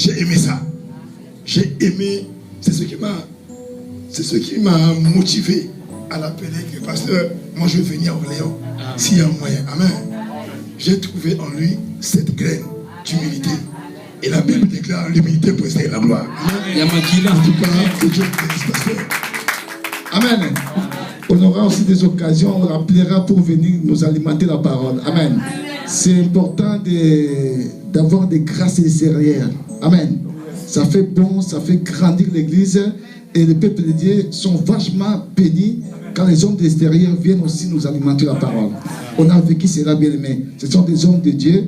J'ai aimé ça. J'ai aimé. C'est ce qui m'a motivé à l'appeler que pasteur, moi je vais venir à Orléans s'il y a un moyen. Amen. J'ai trouvé en lui cette graine d'humilité. Et la Bible déclare l'humilité précède la gloire. Amen. En tout cas, que Dieu bénisse, pasteur. Amen. On aura aussi des occasions, on rappellera pour venir nous alimenter la parole. Amen. C'est important d'avoir des grâces extérieures. Amen. Ça fait bon, ça fait grandir l'église. Et les peuples de Dieu sont vachement bénis quand les hommes de l'extérieur viennent aussi nous alimenter la parole. On a vécu cela, bien aimé. Ce sont des hommes de Dieu.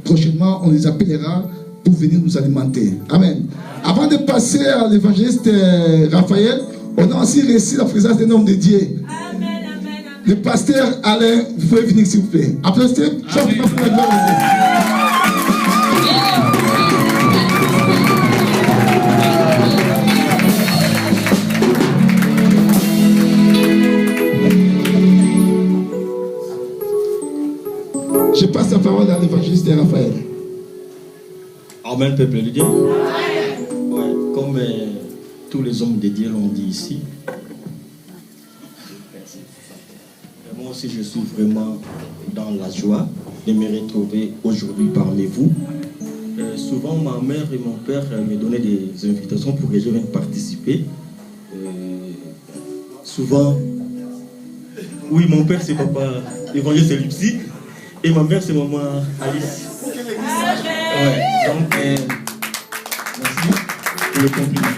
Prochainement, on les appellera pour venir nous alimenter. Amen. Avant de passer à l'évangéliste Raphaël, on a aussi reçu la présence d'un homme de Dieu. Amen, amen, amen. Le pasteur Alain, vous pouvez venir s'il vous plaît. Applaudissez. Je passe la parole à l'évangéliste Raphaël. Amen, peuple de Dieu. Ouais, comme tous les hommes de Dieu l'ont dit ici, moi aussi je suis vraiment dans la joie de me retrouver aujourd'hui parmi vous. Souvent ma mère et mon père me donnaient des invitations pour que je vienne participer. Souvent, oui, mon père c'est papa évangéliste Lipsy et ma mère c'est maman Alice. Ouais, donc merci pour le compliment.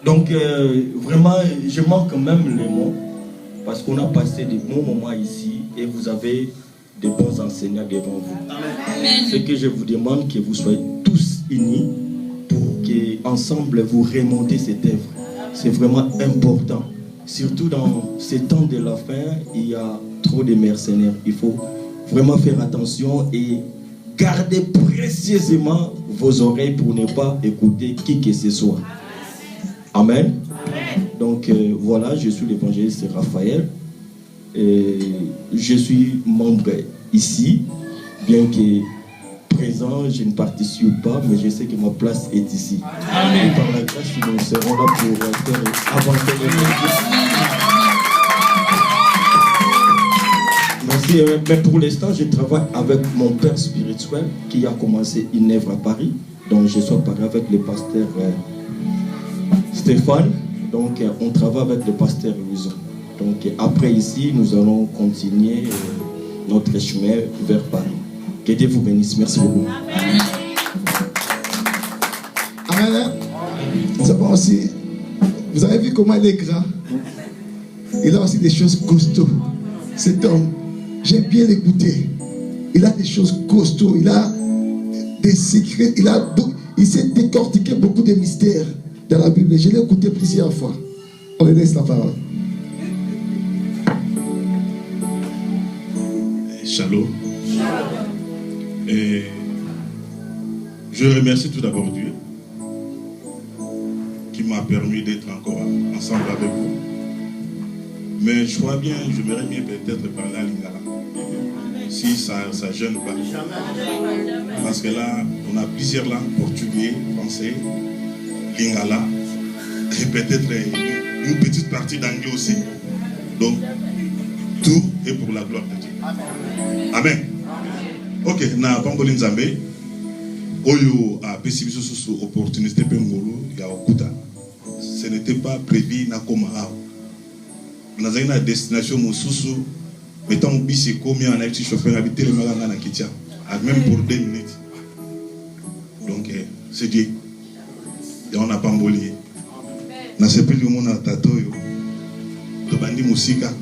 Donc vraiment, je manque même les mots parce qu'on a passé de bons moments ici et vous avez de bons enseignants devant vous. Amen. Ce que je vous demande, que vous soyez tous unis pour qu'ensemble vous remontez cette œuvre. C'est vraiment important. Surtout dans ces temps de la fin, il y a trop de mercenaires. Il faut vraiment faire attention et gardez précieusement vos oreilles pour ne pas écouter qui que ce soit. Amen. Donc voilà, je suis l'évangéliste Raphaël. Et je suis membre ici, bien que présent, je ne participe pas, mais je sais que ma place est ici. Amen. Et par la grâce, nous serons là pour faire avancer les choses. Merci, mais pour l'instant, je travaille avec mon père spirituel qui a commencé une œuvre à Paris. Donc je suis à Paris avec le pasteur Stéphane. Donc on travaille avec le pasteur Louison. Donc après ici, nous allons continuer notre chemin vers Paris. Que Dieu vous bénisse. Merci beaucoup. Amen. Nous avons aussi, vous avez vu comment il est grand. Il a aussi des choses costauds. Cet homme, j'aime bien l'écouter. Il a des choses costauds. Il a des secrets. Il s'est décortiqué beaucoup de mystères dans la Bible. Je l'ai écouté plusieurs fois. On lui laisse la parole. Shalom. Et je remercie tout d'abord Dieu qui m'a permis d'être encore ensemble avec vous. Mais je crois bien, j'aimerais bien peut-être parler à Lingala. Si ça ne gêne pas. Parce que là, on a plusieurs langues, portugais, français, Lingala, et peut-être une petite partie d'anglais aussi. Donc, tout est pour la gloire de Dieu. Amen. Ok, na pamboli nzambe oyo a pesibiso susu opportunité pengolo ya okuta. Ce n'était pas prévu na koma a. Nazali na destination mosusu metant bisi komi en petit chauffeur habiter le malanga na kitia. Même pour 2 minutes. Donc c'est Dieu. Et on a pamboli. Na sepeli mona tatoyo. To bandi musika.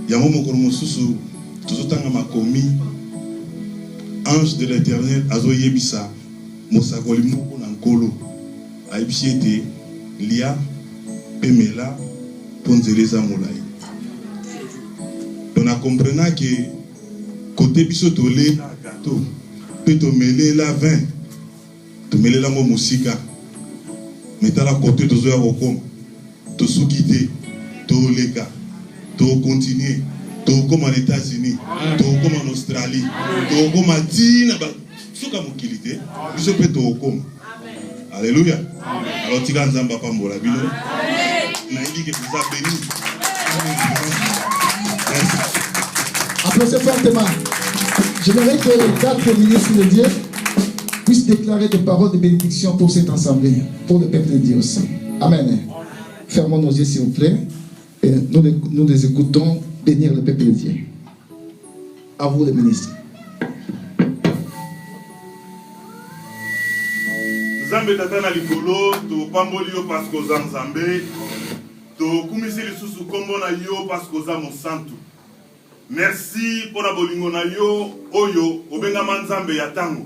Ya momo ko mosusu tozotanga makomi ange de l'Éternel azo yebisa mosakoli moko na nkolo ayebisi ete lia pemela ponzeleza molai. On a compris que côté biso tolé na gâteau pe tomele la vin tomele la mo musika metala côté tozoya kokoma tosukite toleka to continuer comme aux États-Unis, comme en Australie, comme à Tina, ce comme qualité, je peux comme. Alléluia. Alors tu vas en Zamba Pambola, bino. Naïdi que vous avez béni. Applaudissez fortement. J'aimerais que les 4 ministres de Dieu puissent déclarer des paroles de bénédiction pour cette assemblée, pour le peuple de Dieu aussi. Amen. Fermons nos yeux s'il vous plaît et nous les écoutons bénir le peuple de Dieu. À vous les ministres. Nzambe tata na likolo to pamboli yo parce que Nzambe to kumisi lisusu kombo na yo parce que mo santu. Merci pour la bolingo na yo oyo obenga Nzambe ya tango.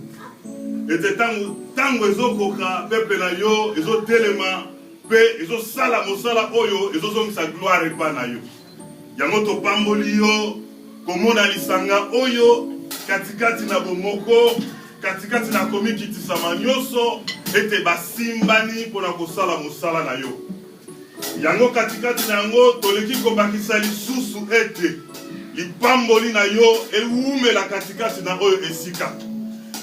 Ete tango ezokoka peuple na yo ezotelema pe ezosala mosala oyo ezozongisa gloire epa na yo. Yango to pamboli yo komona lisanga oyo katikati na bomoko katikati na komikitisa manyoso ete basimbani pona kosala mosala na yo. Yango katikati na yango toleki kobakisa lisusu ete lipamboli na yo ewumela katikati na oyo esika.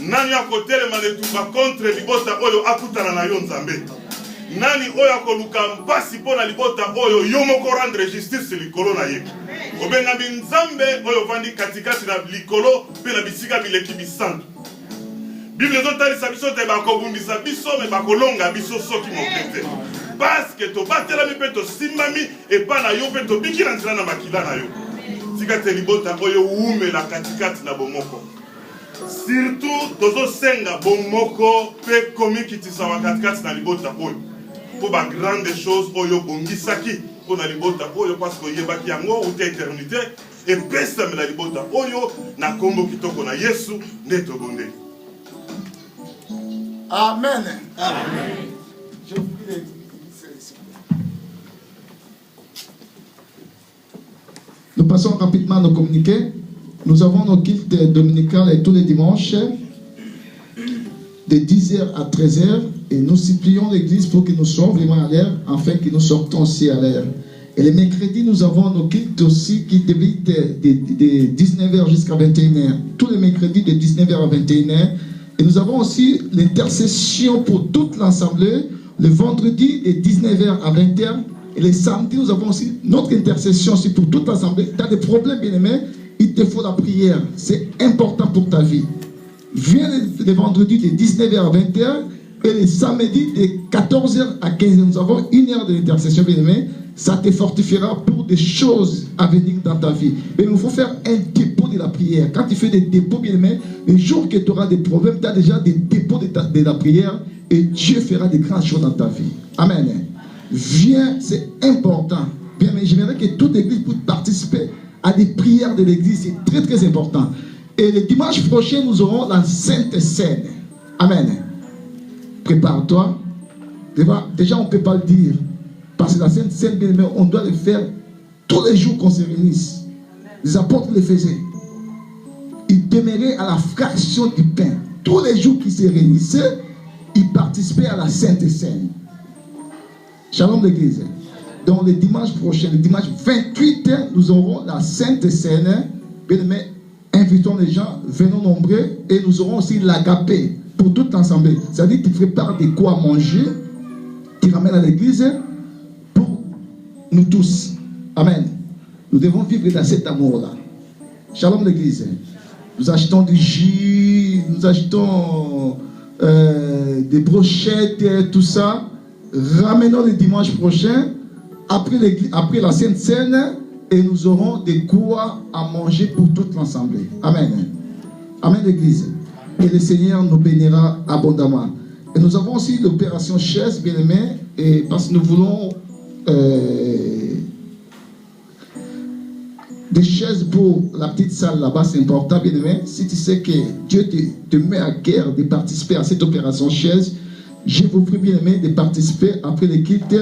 Nani akotelema netumba contre libota oyo akutana na yo Nzambe. Nani oyo akoluka mpasi pona libota oyo yo moko rendre justice likolo na ye. Obenga Nzambe oyo vandi katikati na likolo pe na bisika bileki bisantu. Bible ezotalisa biso te bakobumbisa biso me bakolonga biso soki mokete. Parce que to batelami pe to simbami epa na yo pe to biki na nzela na makila na yo. Tika te libota oyo umela katikati na bomoko. Surtout tozo senga bomoko pe komikitisa wa katikati na libota oyo. Po ba grande chose oyo bongisaki po na libota oyo parce que yebaki yango ou te éternité et pesa me na libota oyo na kombo kitoko na Yesu neto bonde. Amen. Amen. Je vous prie de... Nous passons rapidement à nos communiqués. Nous avons nos cultes dominicales tous les dimanches de 10h à 13h et nous supplions l'église pour que nous soyons vraiment à l'heure afin que nous sortons aussi à l'heure. Et les mercredis, nous avons nos cultes aussi qui débutent de 19h jusqu'à 21h. Tous les mercredis de 19h à 21h. Et nous avons aussi l'intercession pour toute l'assemblée le vendredi de 19h à 20h. Et les samedis, nous avons aussi notre intercession aussi pour toute l'assemblée. Tu as des problèmes, bien-aimés, il te faut la prière. C'est important pour ta vie. Viens les vendredis de 19h à 20h et les samedis de 14h à 15h. Nous avons 1 heure de l'intercession, bien-aimés. Ça te fortifiera pour des choses à venir dans ta vie. Mais il faut faire un dépôt de la prière. Quand tu fais des dépôts, bien aimé, le jour que tu auras des problèmes, tu as déjà des dépôts de la prière et Dieu fera des grandes choses dans ta vie. Amen. Viens, c'est important. Bien, mais j'aimerais que toute l'église puisse participer à des prières de l'église. C'est très très important. Et le dimanche prochain, nous aurons la Sainte Seine. Amen. Prépare-toi. Déjà, on ne peut pas le dire. Parce que la Sainte Seine, bien aimé, on doit le faire tous les jours qu'on se réunisse. Les apôtres le faisaient. Ils demeuraient à la fraction du pain. Tous les jours qu'ils se réunissaient, ils participaient à la Sainte Seine. Shalom l'église. Donc le dimanche prochain, le dimanche 28, nous aurons la Sainte Seine. Bien aimé, invitons les gens, venons nombreux et nous aurons aussi l'agapé pour toute l'assemblée. C'est-à-dire que tu prépares de quoi manger, tu ramènes à l'église pour nous tous. Amen. Nous devons vivre dans cet amour-là. Shalom l'église. Nous achetons du jus, nous achetons des brochettes, tout ça. Ramenons le dimanche prochain, après la Sainte Seine, et nous aurons des quoi à manger pour toute l'assemblée. Amen. Amen l'église. Et le Seigneur nous bénira abondamment. Et nous avons aussi l'opération chaise, bien aimé, et parce que nous voulons des chaises pour la petite salle là-bas, c'est important, bien aimé. Si tu sais que Dieu te met à cœur de participer à cette opération chaise, je vous prie, bien aimé, de participer après le culte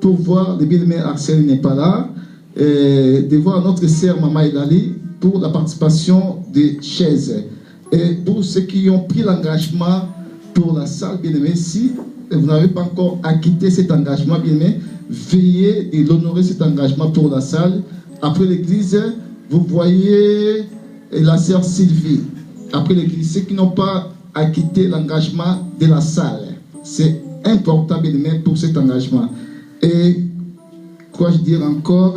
pour voir le bien aimé Axel n'est pas là, et de voir notre sœur Maman Elali pour la participation des chaises. Et pour ceux qui ont pris l'engagement pour la salle, bien aimé, si vous n'avez pas encore acquitté cet engagement, bien aimé, veillez de l'honorer cet engagement pour la salle. Après l'église, Vous voyez la sœur Sylvie, après l'église, ceux qui n'ont pas acquitté l'engagement de la salle. C'est important, bien aimé, pour cet engagement. Et, quoi je dire encore,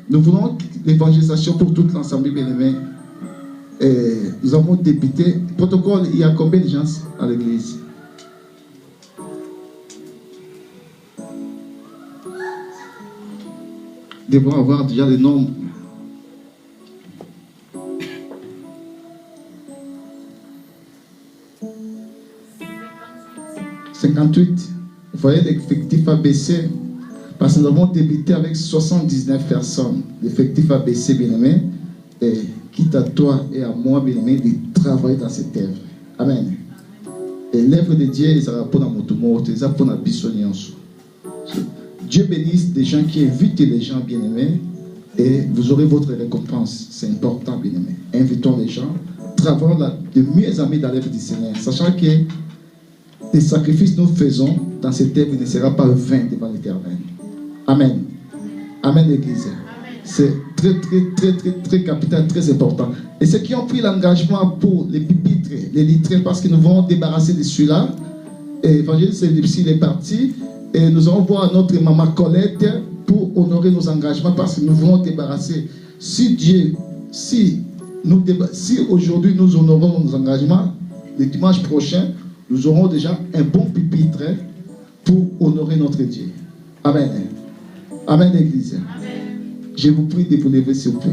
nous voulons l'évangélisation pour toute l'ensemble, bien aimé. Nous avons débuté. Protocole, il y a combien de gens à l'église? Nous devons avoir déjà le nombre. 58. Vous voyez, l'effectif a baissé. Parce que nous avons débuté avec 79 personnes. L'effectif a baissé, bien aimé. Et quitte à toi et à moi, bien aimé, de travailler dans cette œuvre. Amen. Et l'œuvre de Dieu, il sera pour notre mort, il sera pour notre bisonnion. Dieu bénisse des gens qui invitent les gens, bien aimés. Et vous aurez votre récompense. C'est important, bien aimé. Invitons les gens. Travaillons de mieux en mieux dans l'œuvre du Seigneur. Sachant que les sacrifices que nous faisons dans cette œuvre ne sera pas vain devant l'Éternel. Amen. Amen, l'Église. C'est très capital, très important. Et ceux qui ont pris l'engagement pour les pupitres, les litrés, parce que nous vont débarrasser de celui-là. Et l'évangéliste il est parti. Et nous allons voir notre maman Colette pour honorer nos engagements parce que nous voulons débarrasser. Si aujourd'hui nous honorons nos engagements, le dimanche prochain, nous aurons déjà un bon pupitre pour honorer notre Dieu. Amen. Amen, l'Église. Je vous prie de vous lever, s'il vous plaît.